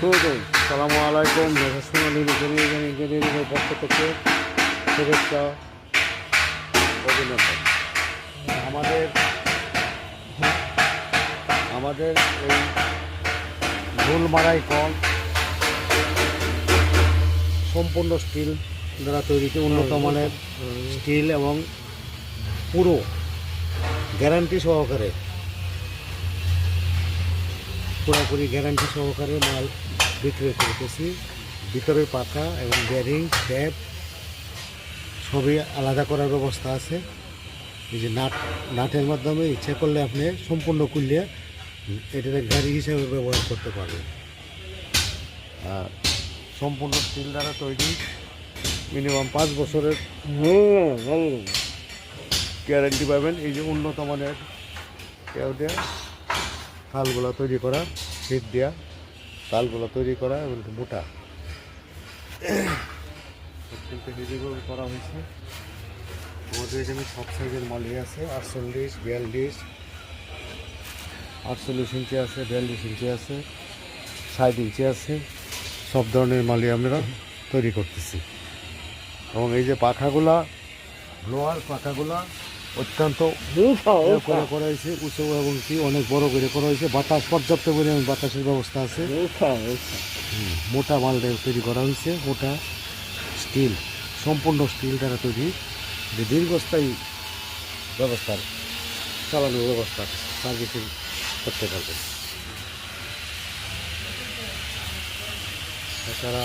আসসালামু আলাইকুম। ইঞ্জিনিয়ারিংয়ের পক্ষ থেকে শুভেচ্ছা, অভিনন্দন। আমাদের এই ঝুলমারাই কল সম্পূর্ণ স্টিল দ্বারা তৈরি, উন্নত মানের স্টিল এবং পুরো গ্যারান্টি সহকারে, পুরোপুরি গ্যারান্টি সহকারে মাল বিক্রয় করতেছি। ভিতরের পাখা এবং বেয়ারিং ট্যাপ সবই আলাদা করার ব্যবস্থা আছে। এই যে নাটের মাধ্যমে ইচ্ছা করলে আপনি সম্পূর্ণ খুললে এটাকে গাড়ি হিসাবে ব্যবহার করতে পারবেন। আর সম্পূর্ণ স্টিল দ্বারা তৈরি, মিনিমাম 5 বছরের গ্যারান্টি পাবেন। এই যে উন্নত মানের তালগুলো তৈরি করা, শীত দেওয়া তালগুলো তৈরি করা এবং মোটা কিন্তু হেভিভাবে করা হয়েছে। আমাদের এখানে সব সাইজের মালই আছে, 48, 42, 48 ইঞ্চি আছে, 42 ইঞ্চি আছে, 60 ইঞ্চি আছে। সব ধরনের মালই আমরা তৈরি করতেছি। এবং এই যে পাখাগুলা, লোহার পাখাগুলা অত্যন্ত করা হয়েছে, উঁচু এবং কি অনেক বড় করে করা হয়েছে। বাতাস, পর্যাপ্ত পরিমাণ বাতাসের ব্যবস্থা আছে। মোটা মাল তৈরি করা হয়েছে, মোটা স্টিল, সম্পূর্ণ স্টিল দ্বারা তৈরি, যে দীর্ঘস্থায়ী ব্যবস্থার চালানোর ব্যবস্থা সার্ভিসিং করতে পারবে। এছাড়া